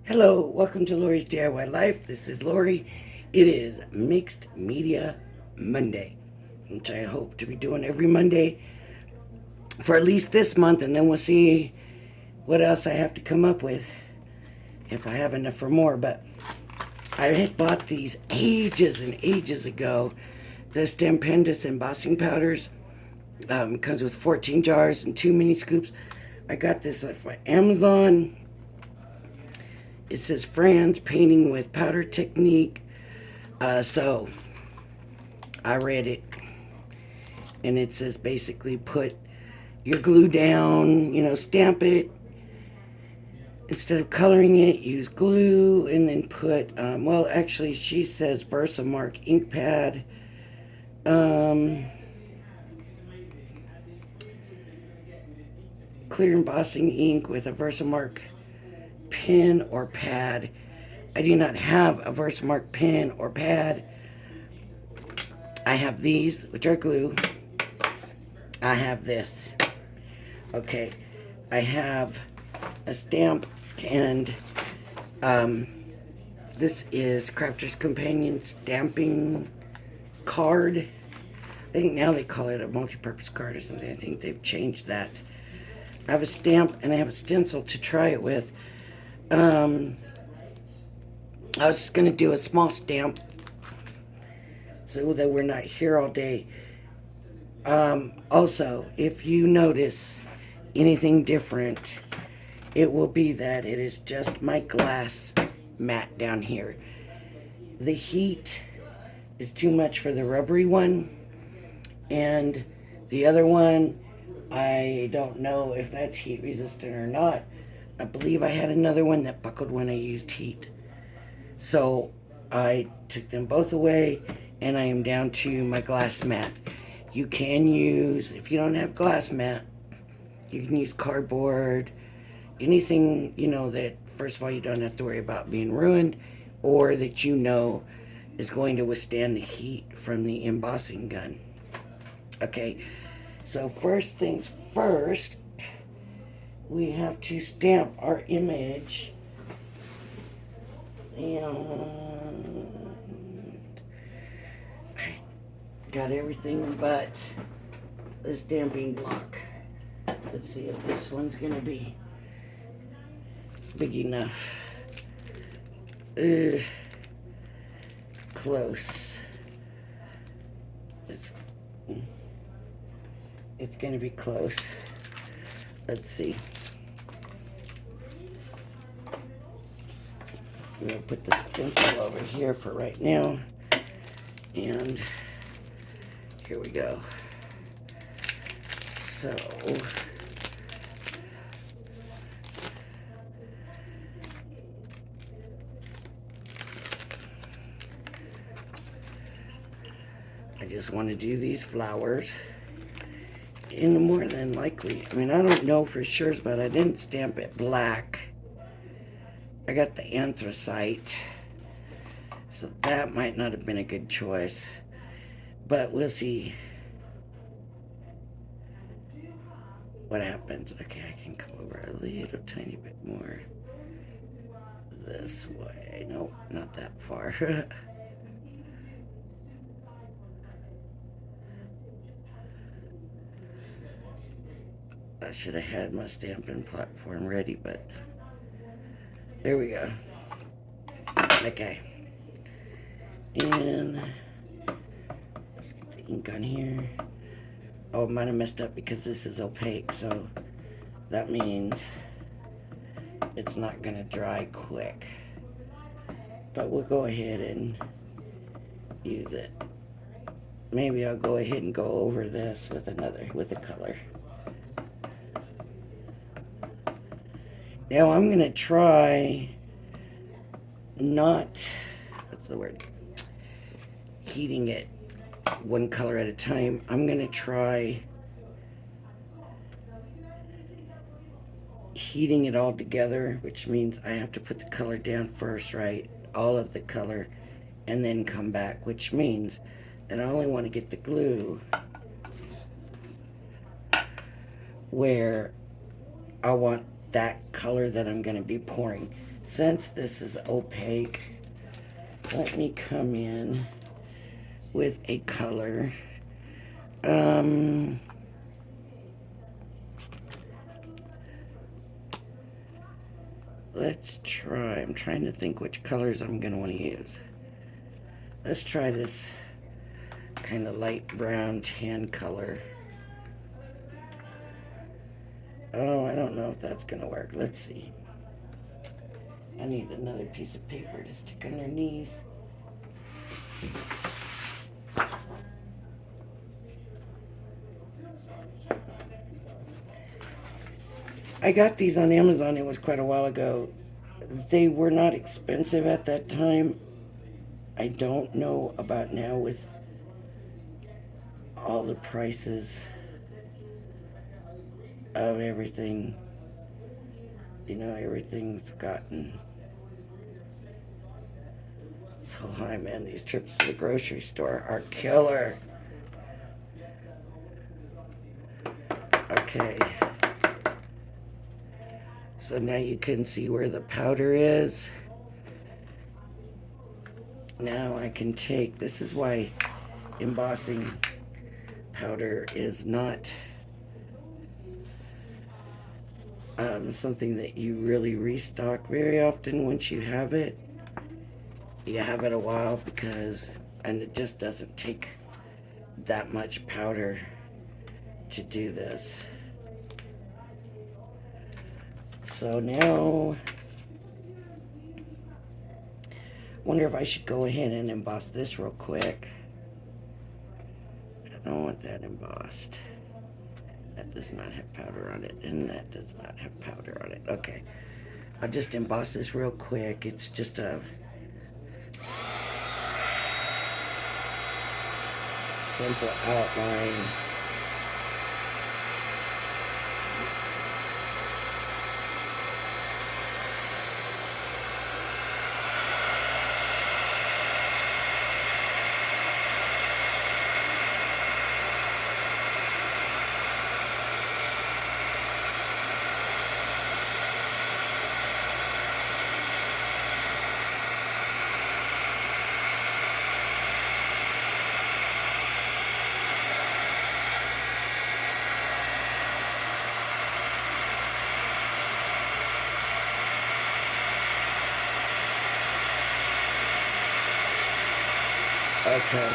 Hello, welcome to Lori's DIY Life. This is Lori. It is Mixed Media Monday, which I hope to be doing every Monday for at least this month, and then we'll see what else I have to come up with if I have enough for more. But I had bought these ages and ages ago, the stupendous embossing powders. Comes with 14 jars and 2 mini scoops. I got this off Amazon. It says Fran's painting with powder technique. So I read it, and it says basically put your glue down, stamp it. Instead of coloring it, use glue, and then put, well, actually, she says Versamark ink pad. Clear embossing ink with a Versamark pen or pad. I do not have a Versamark pen or pad. I have these, which are glue. I have this. Okay. I have a stamp, and this is Crafter's Companion stamping card. I think now they call it a multi-purpose card or something. I think they've changed that. I have a stamp, and I have a stencil to try it with. I was just going to do a small stamp so that we're not here all day. Also, if you notice anything different, it will be that it is just my glass mat down here. The heat is too much for the rubbery one, and the other one, I don't know if that's heat resistant or not. I believe I had another one that buckled when I used heat. So I took them both away, and I am down to my glass mat. You can use, if you don't have glass mat, you can use cardboard, anything, that first of all you don't have to worry about being ruined, or that is going to withstand the heat from the embossing gun. Okay, so first things first, we have to stamp our image. And I got everything but the stamping block. Let's see if this one's gonna be big enough. Close. It's gonna be close. Let's see. I'm gonna put the stencil over here for right now, and here we go. So I just want to do these flowers, and more than likely, I don't know for sure, but I didn't stamp it black. I got the anthracite, so that might not have been a good choice, but we'll see what happens. Okay, I can come over a little tiny bit more this way. Nope, not that far. I should have had my stamping platform ready, but there we go. Okay. And let's get the ink on here. Oh, I might have messed up because this is opaque, so that means it's not gonna dry quick. But we'll go ahead and use it. Maybe I'll go ahead and go over this with a color. Now I'm gonna try not, what's the word? Heating it one color at a time. I'm gonna try heating it all together, which means I have to put the color down first, right? All of the color, and then come back, which means that I only want to get the glue where I want that color that I'm going to be pouring. Since this is opaque, let me come in with a color. Um, let's try. I'm trying to think which colors I'm going to want to use. Let's try this kind of light brown tan color. Oh, I don't know if that's going to work. Let's see. I need another piece of paper to stick underneath. I got these on Amazon. It was quite a while ago. They were not expensive at that time. I don't know about now with all the prices of everything. You know, everything's gotten so high, man. These trips to the grocery store are killer. Okay. So now you can see where the powder is. Now I can take, this is why embossing powder is not something that you really restock very often. Once you have it a while, because, and it just doesn't take that much powder to do this. So now, wonder if I should go ahead and emboss this real quick. I don't want that embossed. That does not have powder on it, and that does not have powder on it. Okay, I'll just emboss this real quick. It's just a simple outline. Okay.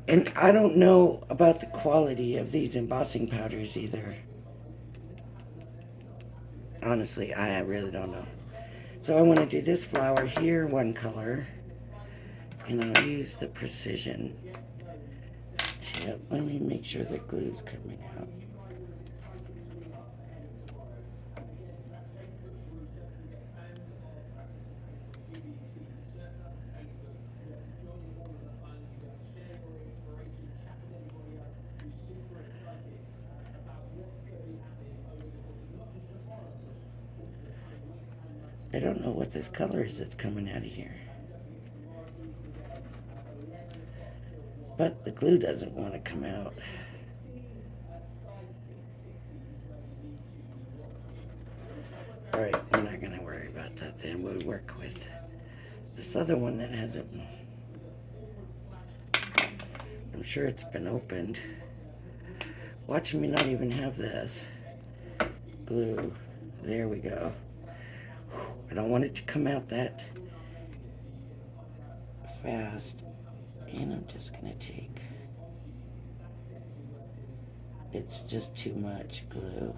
And I don't know about the quality of these embossing powders either. Honestly, I really don't know. So I want to do this flower here, one color. And I'll use the precision tip. Let me make sure the glue's coming out. I don't know what this color is that's coming out of here. But the glue doesn't want to come out. Alright, we're not going to worry about that then. We'll work with this other one that hasn't. I'm sure it's been opened. Watch me not even have this glue. There we go. I don't want it to come out that fast. And I'm just going to take, it's just too much glue.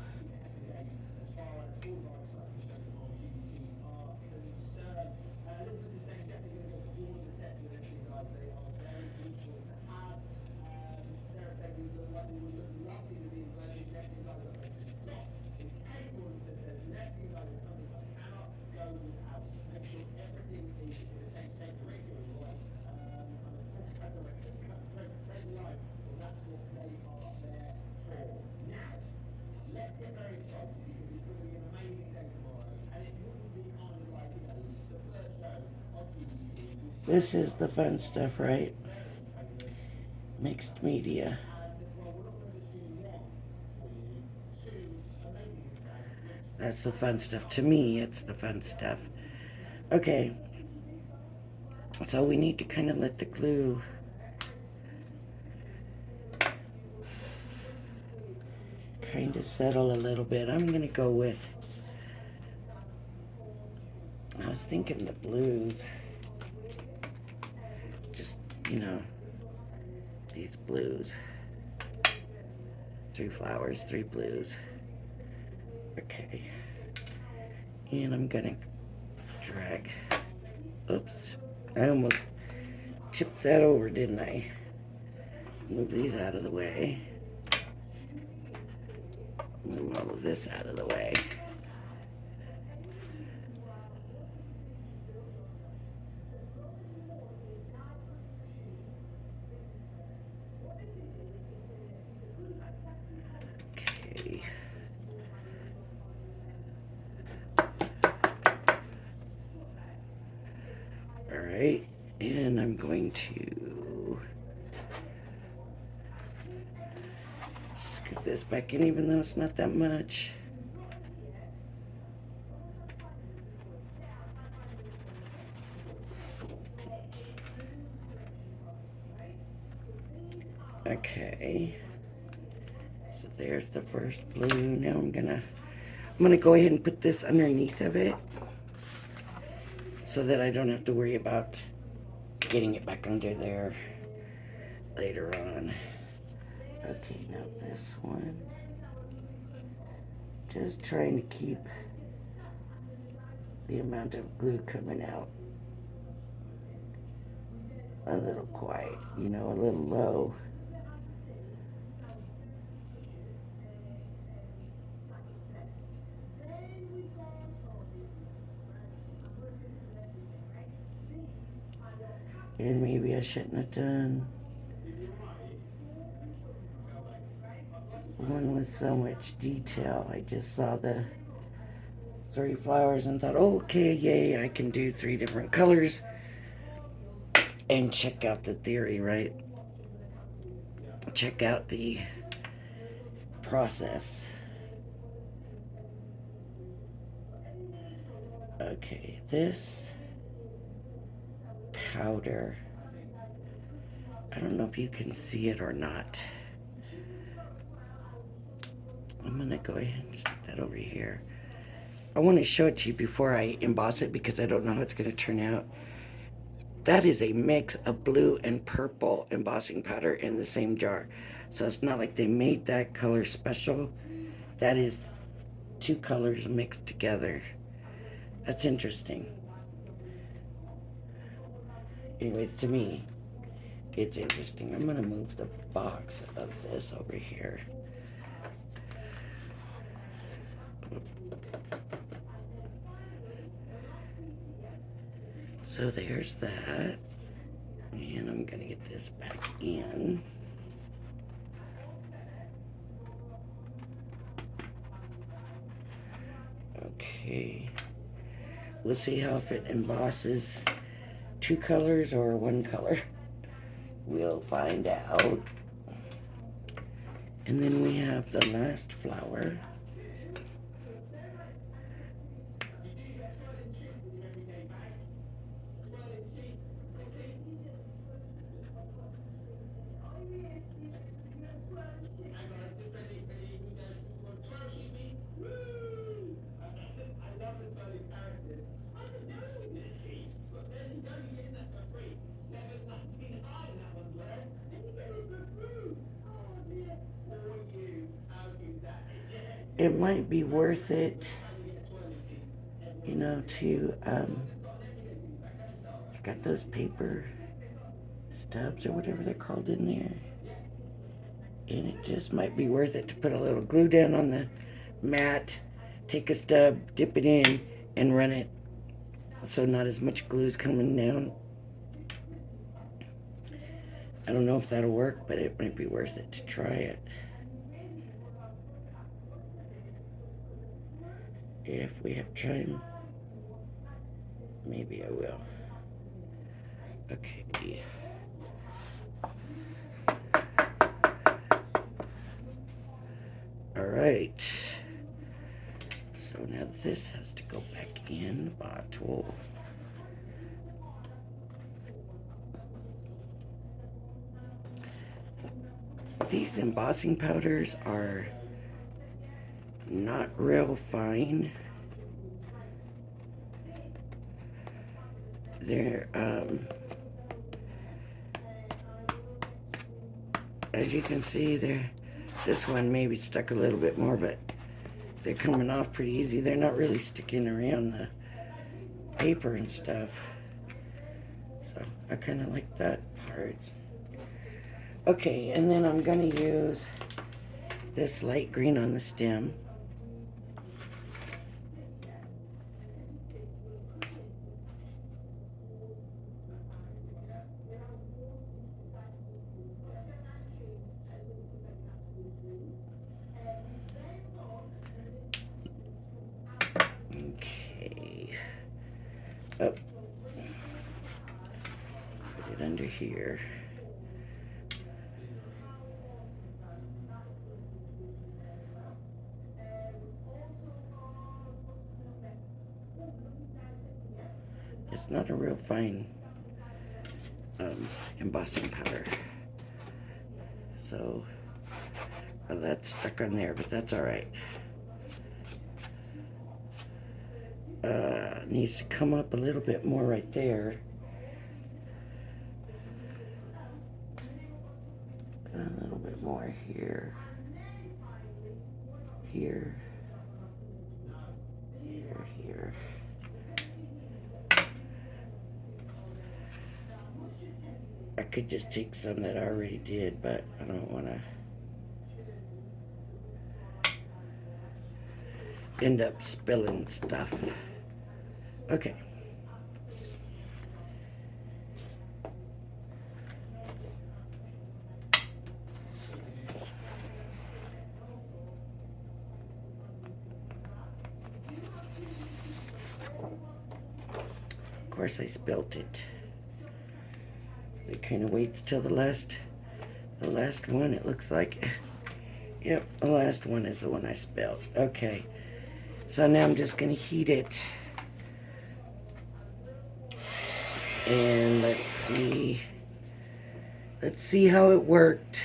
This is the fun stuff, right? Mixed media. That's the fun stuff. To me, it's the fun stuff. Okay, so we need to kind of let the glue kind of settle a little bit. I'm going to go with, I was thinking the blues. Just, you know, these blues. 3 flowers, 3 blues. Okay. And I'm going to drag. Oops. I almost tipped that over, didn't I? Move these out of the way. Move all of this out of the way. Okay. All right. And I'm going to scoop this back in, even though it's not that much. Okay. So there's the first blue. Now I'm gonna go ahead and put this underneath of it so that I don't have to worry about getting it back under there later on. Okay, now this one. Just trying to keep the amount of glue coming out a little quiet, you know, a little low. And maybe I shouldn't have done one with so much detail. I just saw the 3 flowers and thought, oh, okay, yay, I can do 3 different colors and check out the theory, right? Check out the process. Okay, this powder, I don't know if you can see it or not. I'm gonna go ahead and stick that over here. I want to show it to you before I emboss it because I don't know how it's going to turn out. That is a mix of blue and purple embossing powder in the same jar. So it's not like they made that color special. That is 2 colors mixed together. That's interesting. Anyways, to me, it's interesting. I'm going to move the box of this over here. So there's that. And I'm going to get this back in. Okay. We'll see how if it embosses 2 colors or 1 color. We'll find out. And then we have the last flower. It might be worth it, you know, to, I got those paper stubs or whatever they're called in there. And it just might be worth it to put a little glue down on the mat, take a stub, dip it in, and run it so not as much glue is coming down. I don't know if that'll work, but it might be worth it to try it. If we have time, maybe I will. Okay. All right. So now this has to go back in the bottle. These embossing powders are not real fine. They're, as you can see, this one maybe stuck a little bit more, but they're coming off pretty easy. They're not really sticking around the paper and stuff. So I kind of like that part. Okay, and then I'm going to use this light green on the stem. Okay. Oh. Put it under here. It's not a real fine embossing powder. So, well, that's stuck on there, but that's all right. Needs to come up a little bit more right there. A little bit more here. Here. Here. I could just take some that I already did, but I don't want to end up spilling stuff. Okay. Of course I spilt it. It kind of waits till the last one, it looks like. Yep, the last one is the one I spilled. Okay, so now I'm just going to heat it. And let's see how it worked.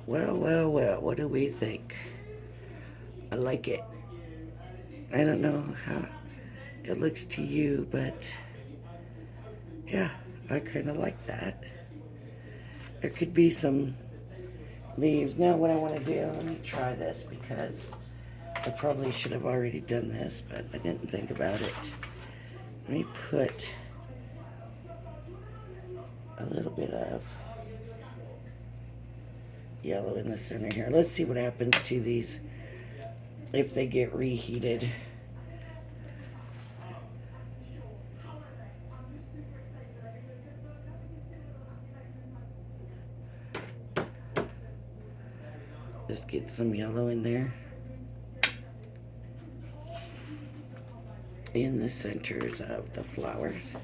Well, what do we think? I like it. I don't know how it looks to you, but yeah, I kind of like that. There could be some leaves. Now what I want to do, let me try this because I probably should have already done this, but I didn't think about it. Let me put a little bit of yellow in the center here. Let's see what happens to these if they get reheated. Just get some yellow in there. In the centers of the flowers.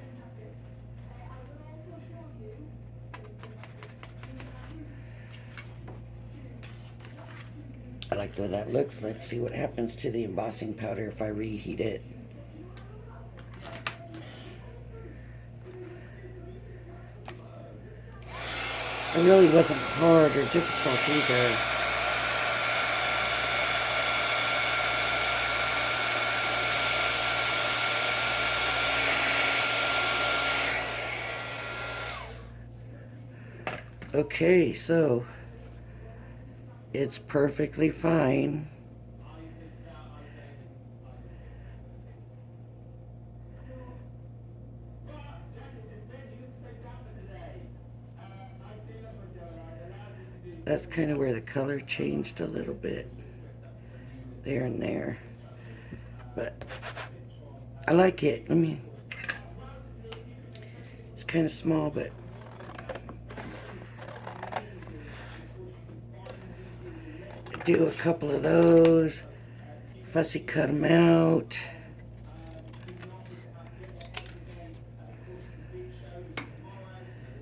I like the way that looks. Let's see what happens to the embossing powder if I reheat it. It really wasn't hard or difficult either. Okay, so It's perfectly fine. That's kind of where the color changed a little bit. There and there. But I like it. I mean, it's kind of small, but do a couple of those. Fussy cut them out.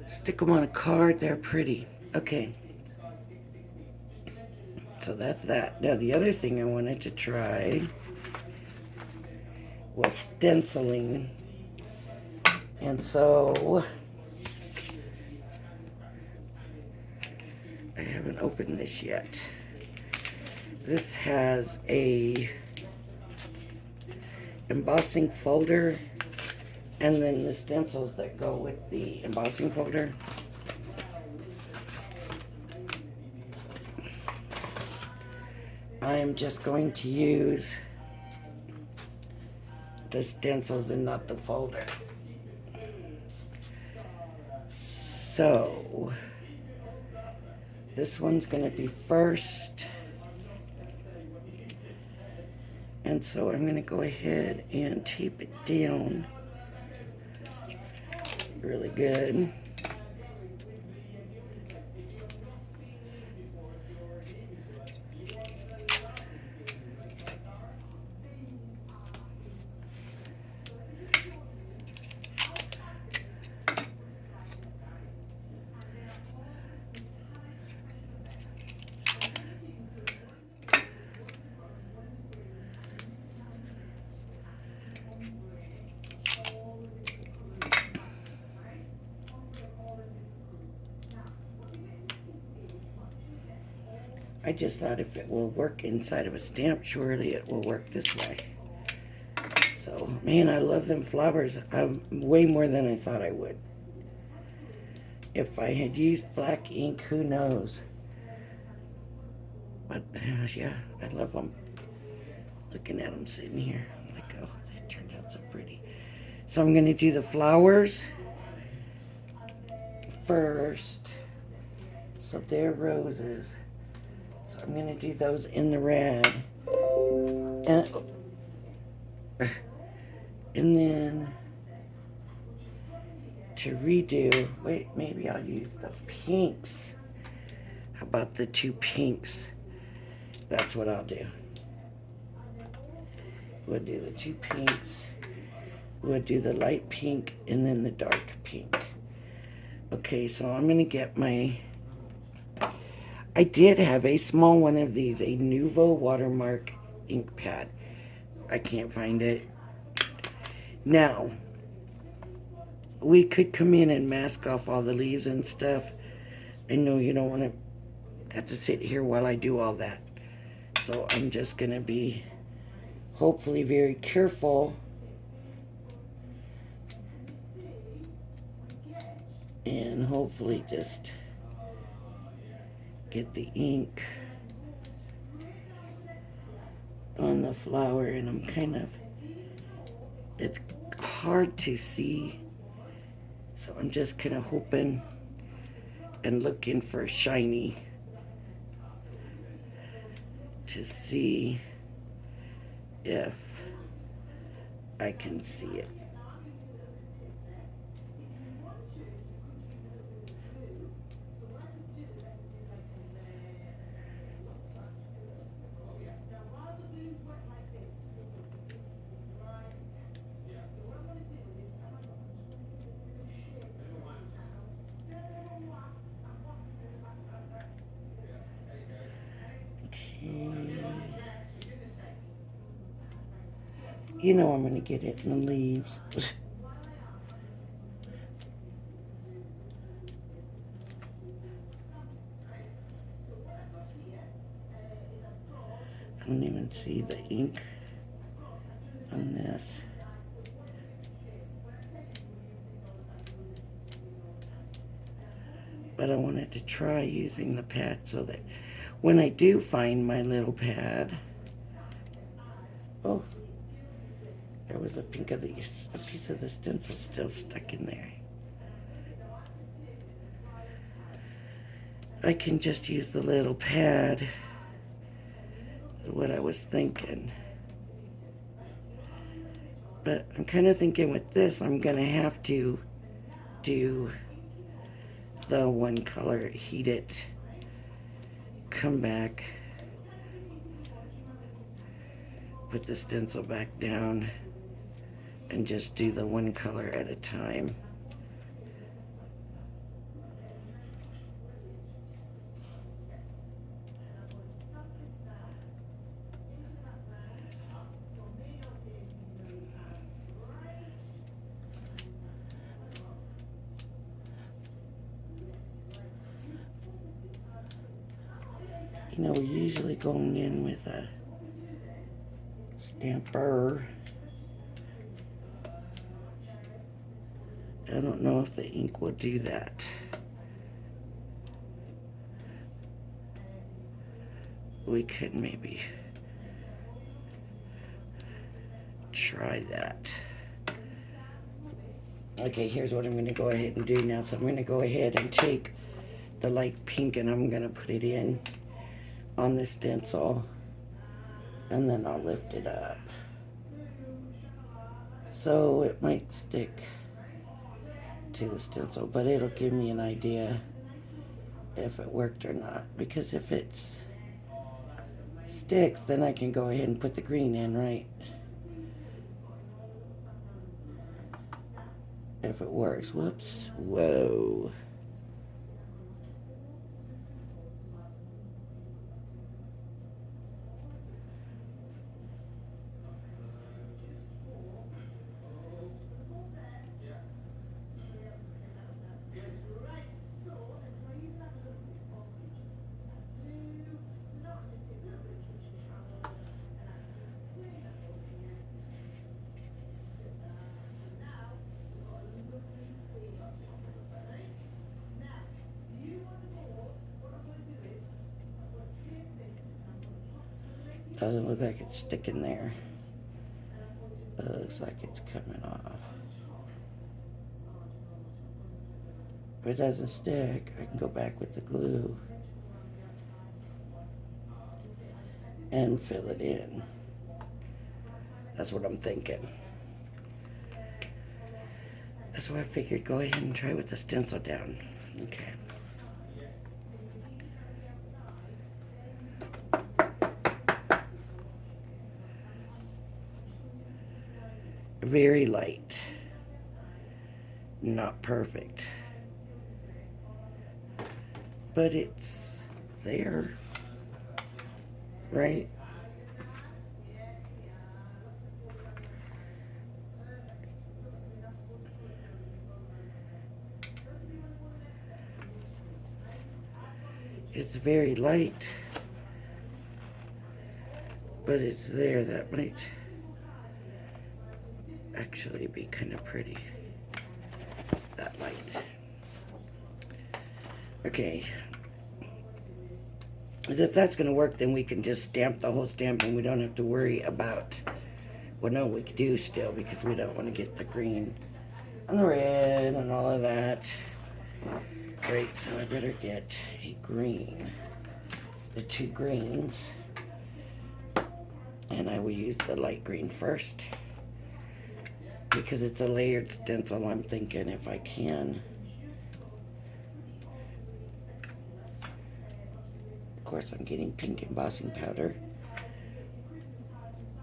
Stick them on a card. They're pretty. Okay. So that's that. Now the other thing I wanted to try was stenciling. And so I haven't opened this yet. This has a embossing folder and then the stencils that go with the embossing folder. I am just going to use the stencils and not the folder. So this one's going to be first. And so I'm going to go ahead and tape it down really good. I just thought if it will work inside of a stamp, surely it will work this way. So, man, I love them flowers. Way more than I thought I would. If I had used black ink, who knows? But, yeah, I love them. Looking at them sitting here. I'm like, oh, they turned out so pretty. So I'm going to do the flowers first. So they're roses. So I'm going to do those in the red. And then to redo, wait, maybe I'll use the pinks. How about the two pinks? That's what I'll do. We'll do the two pinks. We'll do the light pink and then the dark pink. Okay, so I'm going to get my... I did have a small one of these, a Nuvo watermark ink pad. I can't find it. Now, we could come in and mask off all the leaves and stuff. I know you don't want to have to sit here while I do all that. So I'm just going to be hopefully very careful and hopefully just get the ink on the flower. And I'm kind of, it's hard to see, so I'm just kind of hoping and looking for shiny to see if I can see it. You know I'm going to get it in the leaves. I don't even see the ink on this. But I wanted to try using the pad so that when I do find my little pad, oh, there was a piece of the stencil still stuck in there. I can just use the little pad, is what I was thinking. But I'm kind of thinking with this, I'm going to have to do the one color, heat it, come back, put the stencil back down, and just do the one color at a time. You know, we're usually going in with a stamper. I don't know if the ink will do that. We could maybe try that. Okay, here's what I'm going to go ahead and do now. So I'm going to go ahead and take the light pink and I'm going to put it in on the stencil, and then I'll lift it up. So it might stick to the stencil, but it'll give me an idea if it worked or not. Because if it sticks, then I can go ahead and put the green in, right? If it works. Whoops. Whoa. Doesn't look like it's sticking there. It looks like it's coming off. If it doesn't stick, I can go back with the glue and fill it in. That's what I'm thinking. That's why I figured go ahead and try with the stencil down. Okay. Very light. Not perfect. But it's there. Right? It's very light. But it's there. That might actually be kind of pretty. That light. Okay. As if that's going to work, then we can just stamp the whole stamp and we don't have to worry about, well, no, we could do still because we don't want to get the green and the red and all of that. Great, so I better get a green, the two greens, and I will use the light green first because it's a layered stencil. I'm thinking if I can. Of course, I'm getting pink embossing powder.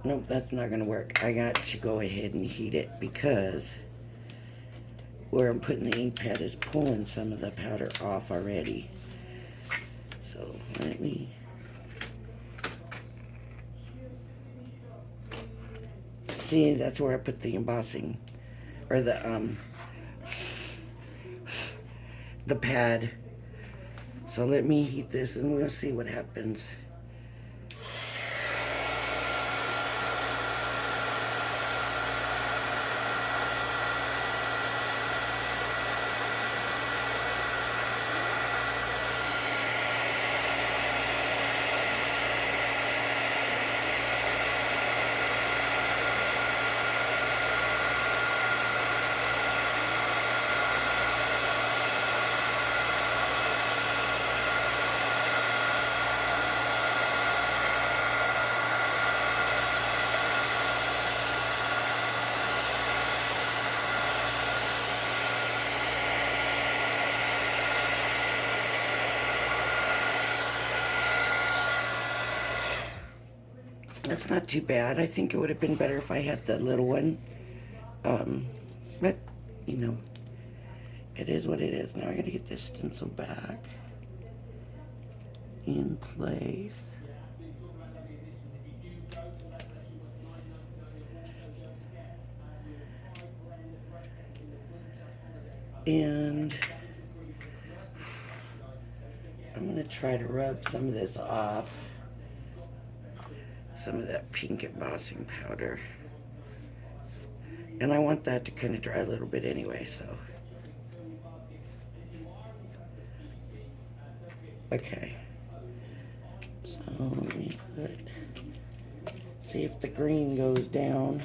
Nope, that's not going to work. I got to go ahead and heat it because where I'm putting the ink pad is pulling some of the powder off already. So let me see. That's where I put the embossing or the pad. So let me heat this and we'll see what happens. That's not too bad. I think it would have been better if I had the little one. But, you know, it is what it is. Now I gotta get this stencil back in place. And I'm gonna try to rub some of this off. Some of that pink embossing powder. And I want that to kind of dry a little bit anyway, so. Okay. So let me see if the green goes down.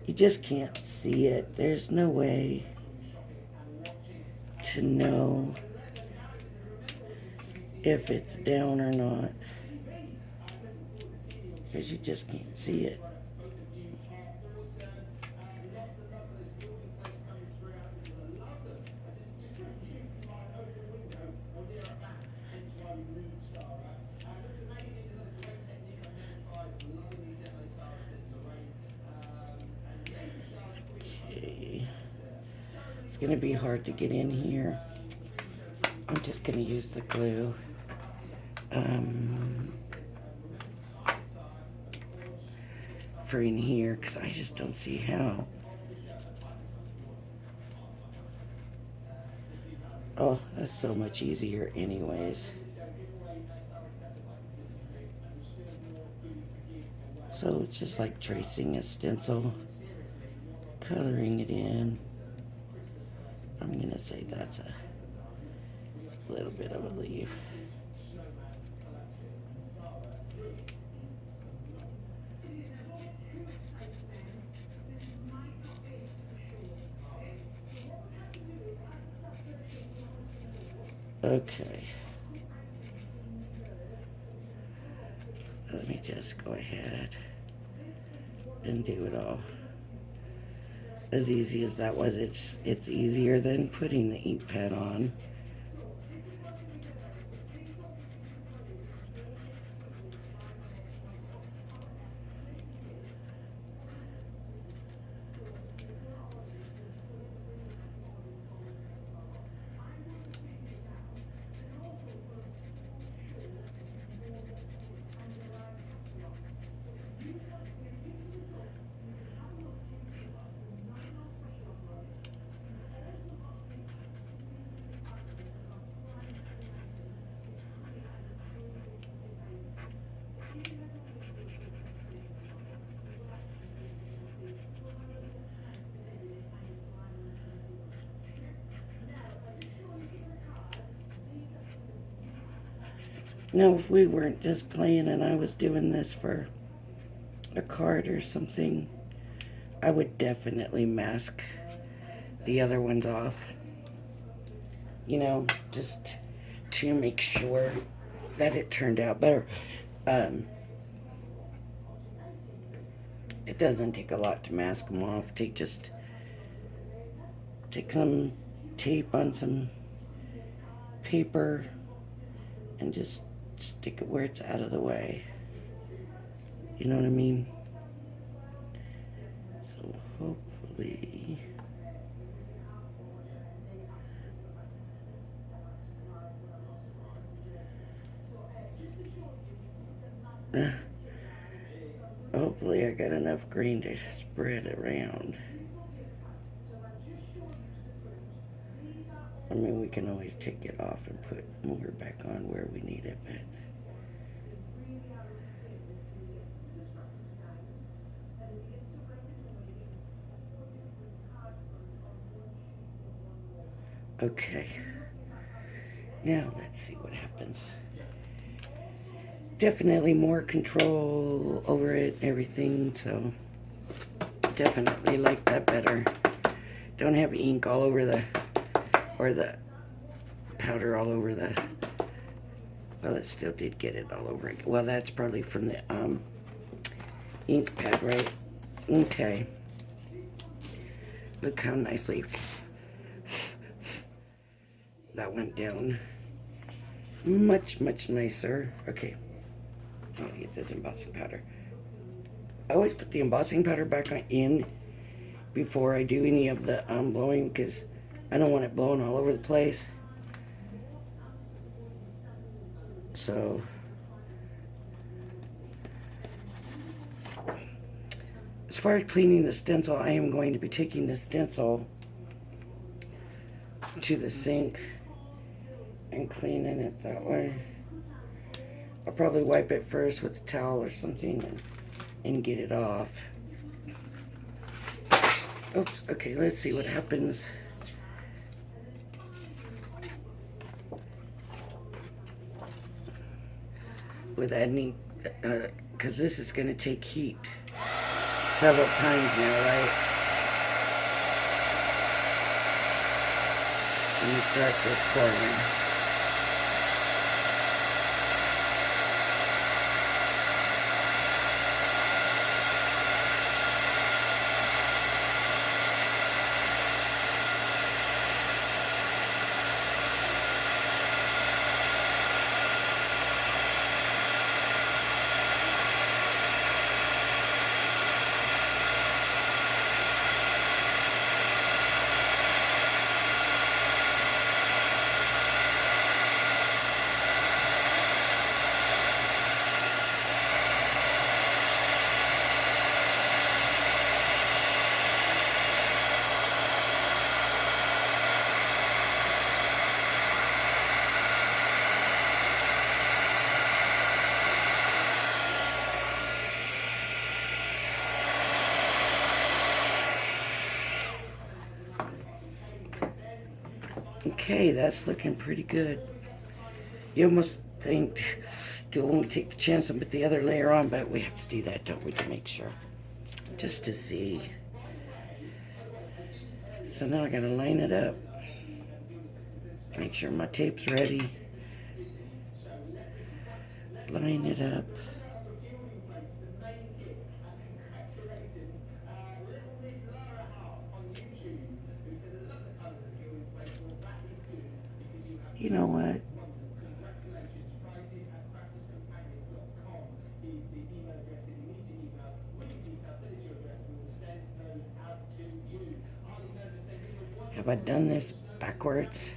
You just can't see it. There's no way to know if it's down or not, because you just can't see it. Okay. It's going to be hard to get in here. I'm just going to use the glue. For in here, because I just don't see how. Oh, that's so much easier anyways. So it's just like tracing a stencil, coloring it in. I'm going to say that's a little bit of a leaf. Okay. Let me just go ahead and do it all. As easy as that was, it's easier than putting the ink pad on. Now, if we weren't just playing and I was doing this for a card or something, I would definitely mask the other ones off. You know, just to make sure that it turned out better. It doesn't take a lot to mask them off. Take some tape on some paper and just stick it where it's out of the way. You know what I mean? So hopefully... hopefully I got enough green to spread around. I mean, we can always take it off and put more back on where we need it, but... Okay. Now, let's see what happens. Definitely more control over it and everything, so definitely like that better. Don't have ink all over the, or the powder all over the, well, it still did get it all over it. Well, that's probably from the ink pad, right? Okay. Look how nicely that went down. much, much nicer. Okay, I'm gonna get this embossing powder. I always put the embossing powder back in before I do any of the blowing because I don't want it blowing all over the place. So, as far as cleaning the stencil, I am going to be taking the stencil to the sink and cleaning it that way. I'll probably wipe it first with a towel or something and get it off. Oops, okay, let's see what happens. With adding, because this is going to take heat several times now, right? Let me start this pouring. Okay, that's looking pretty good. You almost think you'll only take the chance and put the other layer on, but we have to do that, don't we, to make sure. Just to see. So now I gotta line it up. Make sure my tape's ready. Line it up. You know what? Have I done this backwards?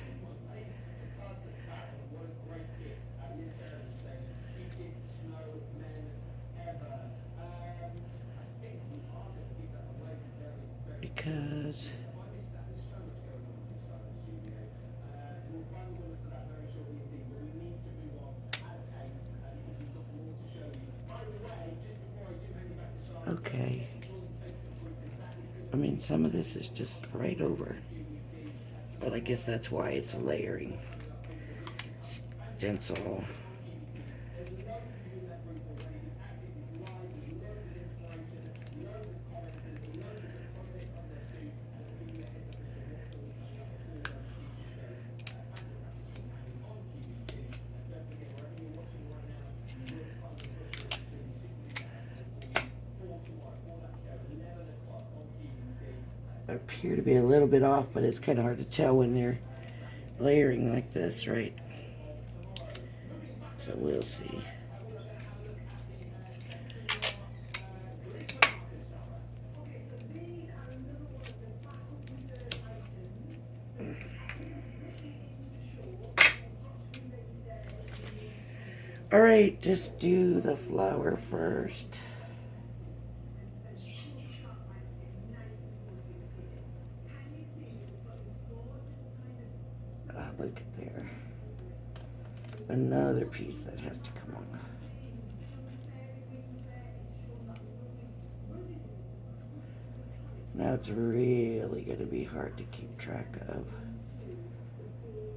Because okay. I mean, some of this is just right over. But I guess that's why it's a layering stencil. I appear to be a little bit off, but it's kind of hard to tell when they're layering like this, right? So we'll see. All right, just do the flower first. Look at there. Another piece that has to come off. Now it's really going to be hard to keep track of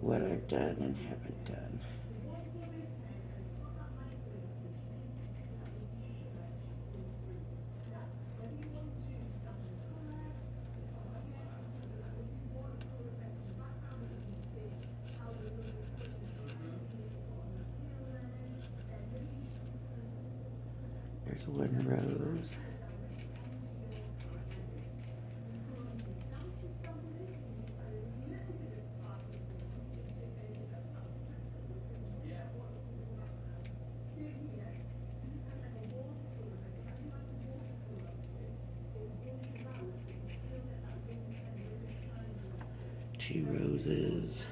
what I've done and haven't done. There's one rose. Two roses.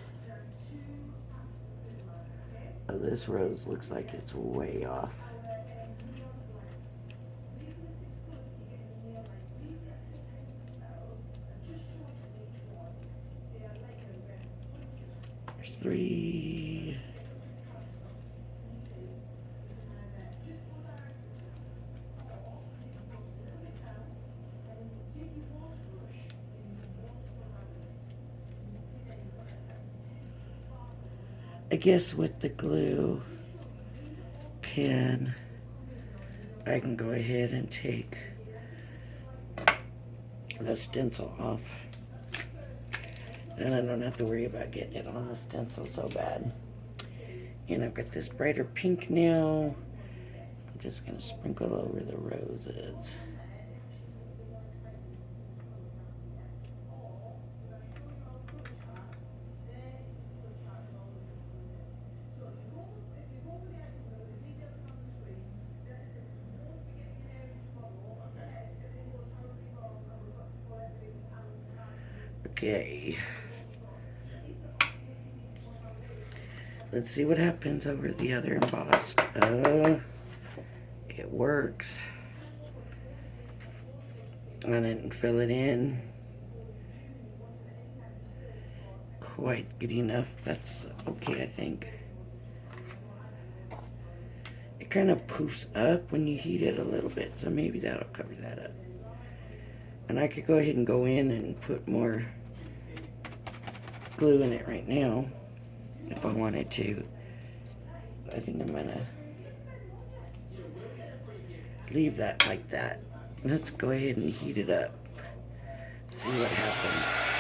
Oh, this rose looks like it's way off. There's three. I guess with the glue pen, I can go ahead and take the stencil off. And I don't have to worry about getting it on the stencil so bad. And I've got this brighter pink now. I'm just going to sprinkle over the roses. Okay. Let's see what happens over the other embossed. It works. I didn't fill it in quite good enough. That's okay, I think. It kind of poofs up when you heat it a little bit, so maybe that'll cover that up. And I could go ahead and go in and put more glue in it right now if I wanted to. I think I'm gonna leave that like that. Let's go ahead and heat it up. See what happens.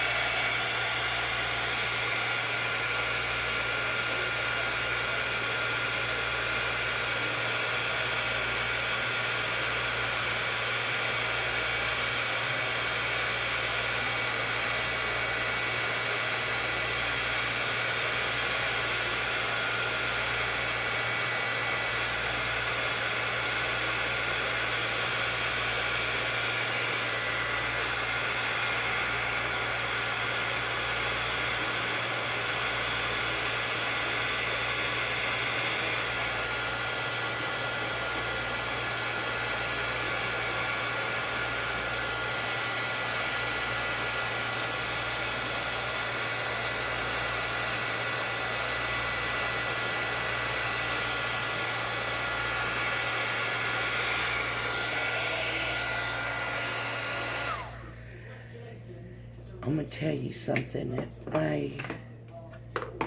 I'm gonna tell you something that I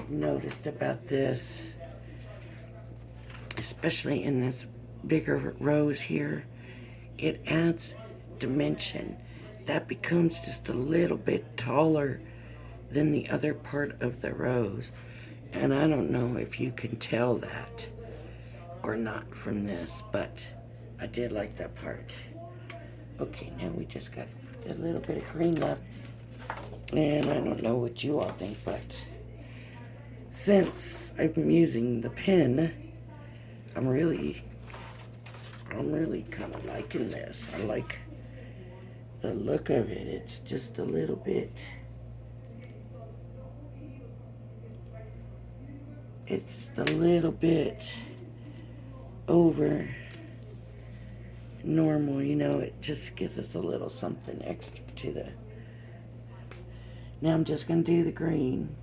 noticed about this, especially in this bigger rose here. It adds dimension. That becomes just a little bit taller than the other part of the rose. And I don't know if you can tell that or not from this, but I did like that part. Okay, now we just got a little bit of green left. And I don't know what you all think, but since I'm using the pen, I'm really kind of liking this. I like the look of it. It's just a little bit, it's just a little bit over normal, you know. It just gives us a little something extra to the. Now I'm just going to do the green.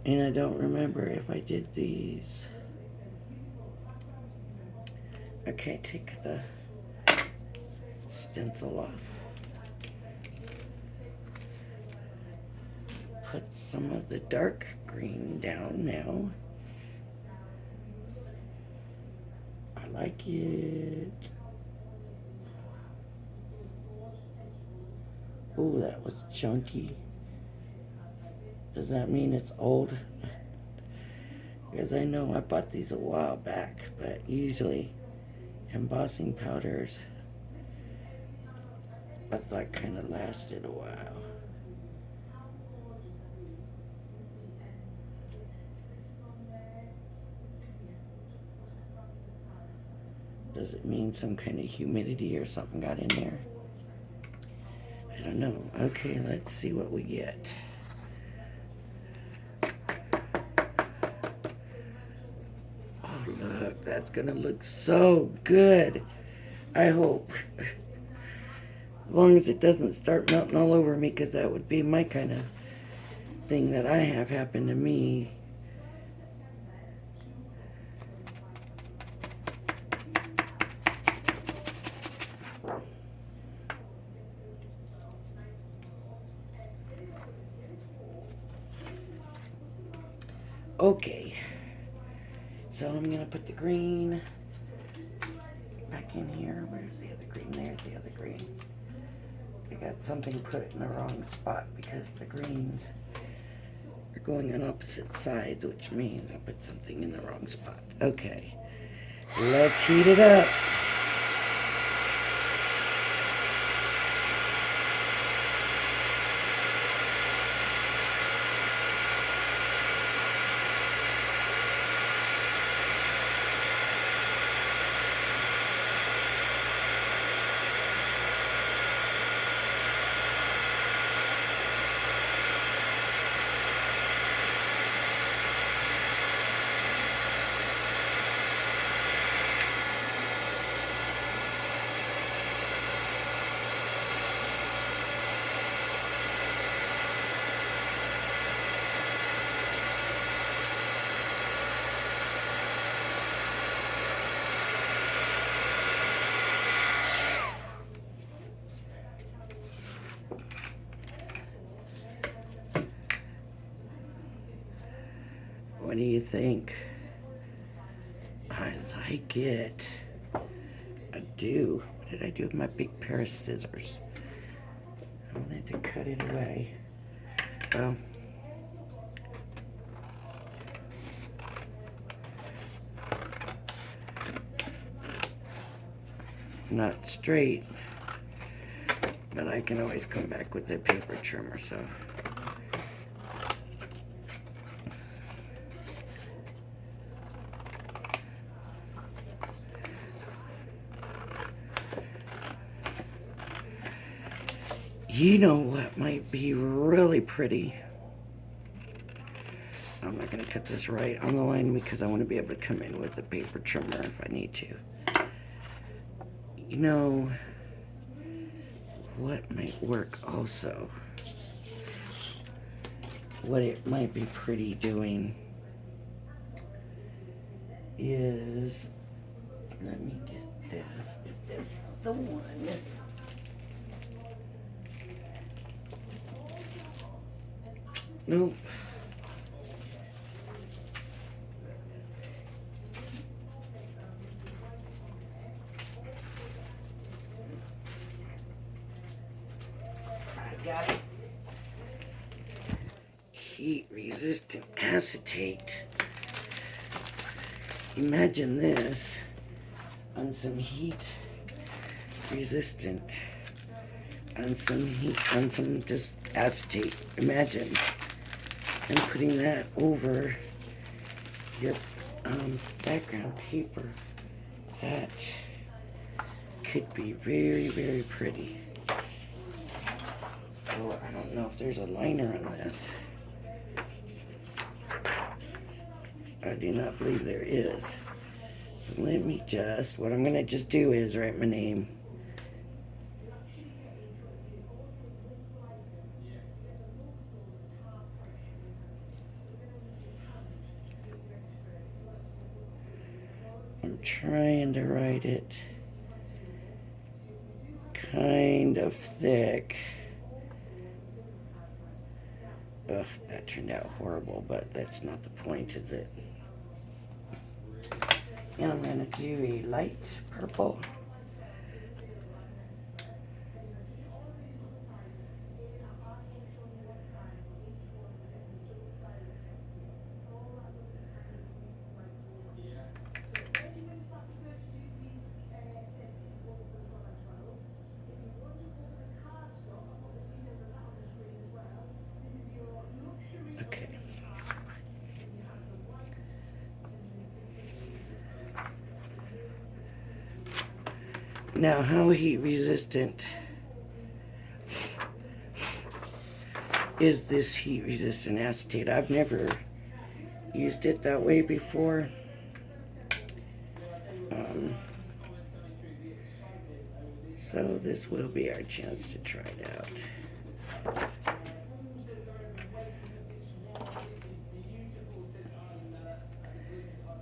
And I don't remember if I did these. Okay, take the stencil off. Put some of the dark green down now. I like it. Oh, that was chunky. Does that mean it's old? Because I know I bought these a while back, but usually embossing powders I thought kind of lasted a while. Does it mean some kind of humidity or something got in there? I don't know. Okay, let's see what we get. Oh, look, that's gonna look so good. I hope. As long as it doesn't start melting all over me, because that would be my kind of thing that I have happen to me. Okay, so I'm gonna put the green back in here. Where's the other green? There's the other green. I got something put in the wrong spot because the greens are going on opposite sides, which means I put something in the wrong spot. Okay, let's heat it up. What do you think? I like it. I do. What did I do with my big pair of scissors? I wanted to cut it away. Well, not straight, but I can always come back with a paper trimmer, so. You know what might be really pretty? I'm not going to cut this right on the line because I want to be able to come in with a paper trimmer if I need to. You know what might work also? What it might be pretty doing is, let me get this, if this is the one. Nope. I got it. Heat resistant acetate. Imagine this on some heat resistant, on some just acetate. Imagine. And putting that over your background paper. That could be very, very pretty. So I don't know if there's a liner on this. I do not believe there is. So let me just, what I'm going to just do is write my name. trying to write it kind of thick. Ugh, that turned out horrible, but that's not the point, is it? And I'm going to do a light purple. Okay. Now, how heat resistant is this heat resistant acetate? I've never used it that way before. So this will be our chance to try it out.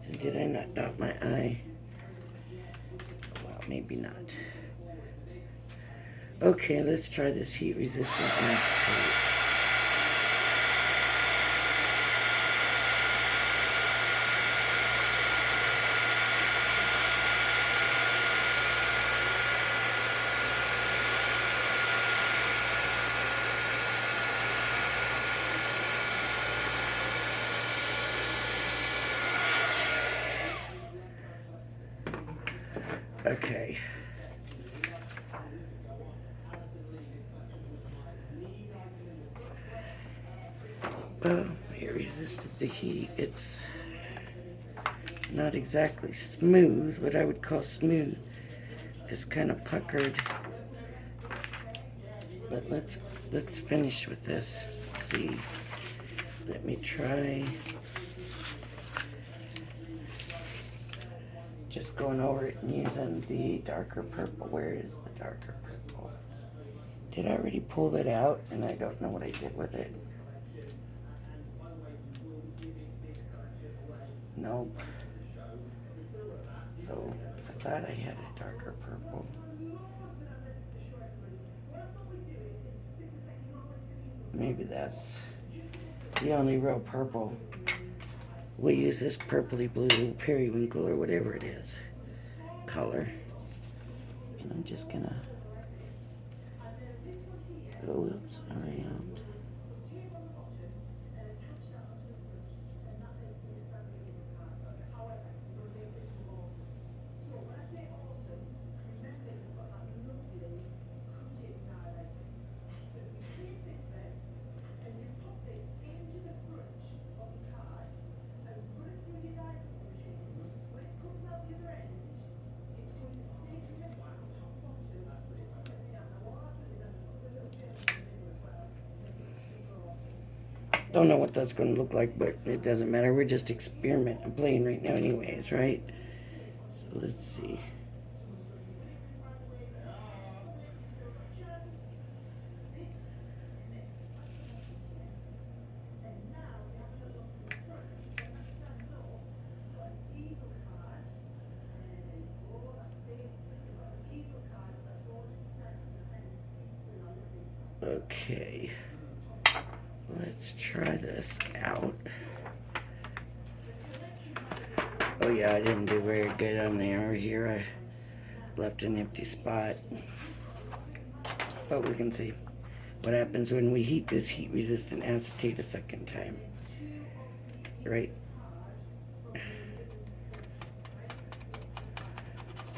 And did I not dot my I? Well, maybe not. Okay, let's try this heat resistant acetate. Okay. Well, it resisted the heat. It's not exactly smooth. What I would call smooth. It's kind of puckered. But let's finish with this. Let's see. Let me try. Just going over it and using the darker purple. Where is the darker purple? Did I already pull that out and I don't know what I did with it? Nope. So I thought I had a darker purple. Maybe that's the only real purple. We'll use this purpley blue periwinkle or whatever it is color. And I'm just gonna go oops around. Don't know what that's going to look like, but it doesn't matter. We're just experimenting, playing right now anyways, right? So let's see. Okay. Let's try this out. Oh yeah, I didn't do very good on the arrow here. I left an empty spot. But we can see what happens when we heat this heat-resistant acetate a second time. Right?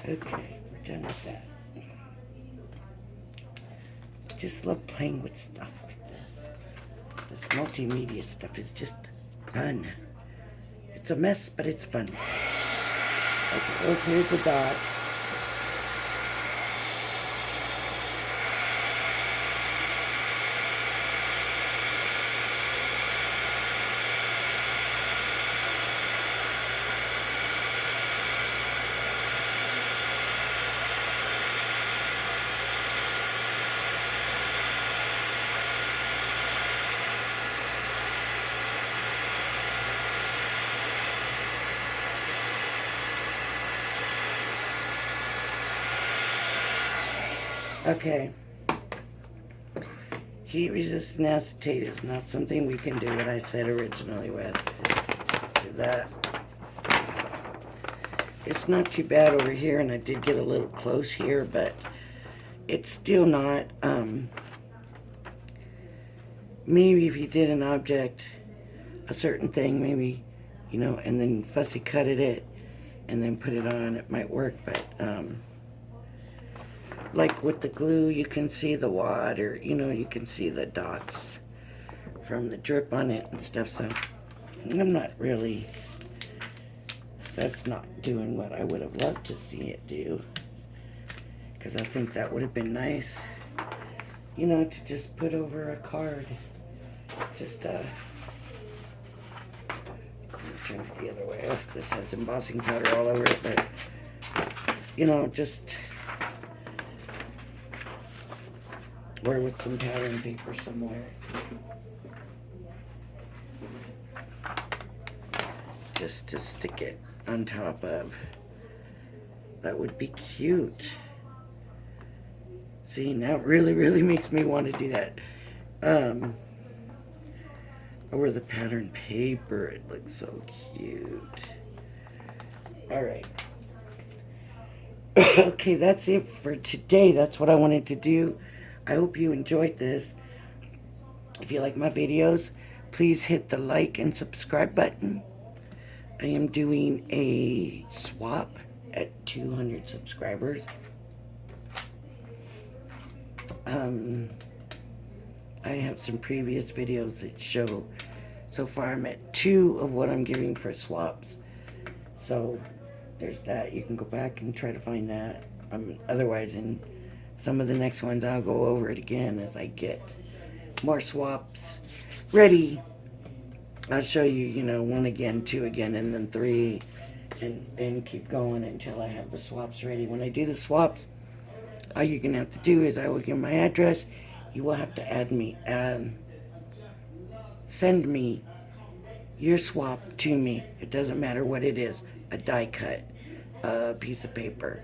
Okay, we're done with that. Just love playing with stuff like this. This multimedia stuff is just fun. It's a mess, but it's fun. Okay, well, here's a dot. Okay. Heat resistant acetate is not something we can do what I said originally with. See that? It's not too bad over here, and I did get a little close here, but it's still not, maybe if you did an object, a certain thing, maybe, you know, and then fussy cutted it, and then put it on, it might work, but, like with the glue, you can see the water, you know, you can see the dots from the drip on it and stuff, so I'm not really, that's not doing what I would have loved to see it do, because I think that would have been nice, you know, to just put over a card, just, turn it the other way. This has embossing powder all over it, but, you know, just, or with some pattern paper somewhere. Just to stick it on top of. That would be cute. See, now it really, really makes me want to do that. Over the pattern paper, it looks so cute. Alright. Okay, that's it for today. That's what I wanted to do. I hope you enjoyed this. If you like my videos, please hit the like and subscribe button. I am doing a swap at 200 subscribers. I have some previous videos that show, so far I'm at 2 of what I'm giving for swaps. So there's that. You can go back and try to find that. Otherwise, in some of the next ones, I'll go over it again as I get more swaps ready. I'll show you, you know, 1 again, 2 again, and then 3, and keep going until I have the swaps ready. When I do the swaps, all you're going to have to do is I will give my address. You will have to send me your swap to me. It doesn't matter what it is. A die cut, a piece of paper,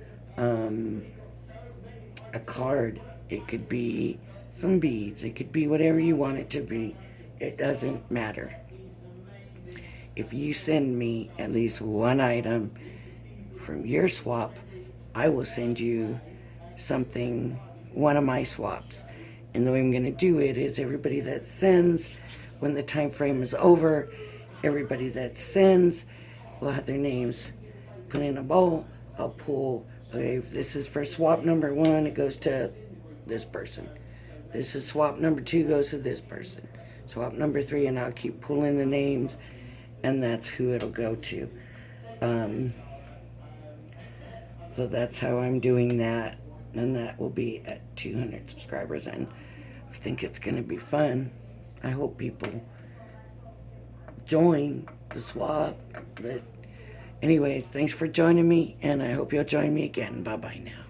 a card. It could be some beads. It could be whatever you want it to be. It doesn't matter. If you send me at least 1 item from your swap, I will send you something, one of my swaps. And the way I'm going to do it is everybody that sends, when the time frame is over, everybody that sends will have their names put in a bowl. I'll pull, okay, if this is for swap number 1, it goes to this person. This is swap number 2, goes to this person. Swap number 3, and I'll keep pulling the names, and that's who it'll go to. So that's how I'm doing that, and that will be at 200 subscribers, and I think it's going to be fun. I hope people join the swap. But anyways, thanks for joining me, and I hope you'll join me again. Bye-bye now.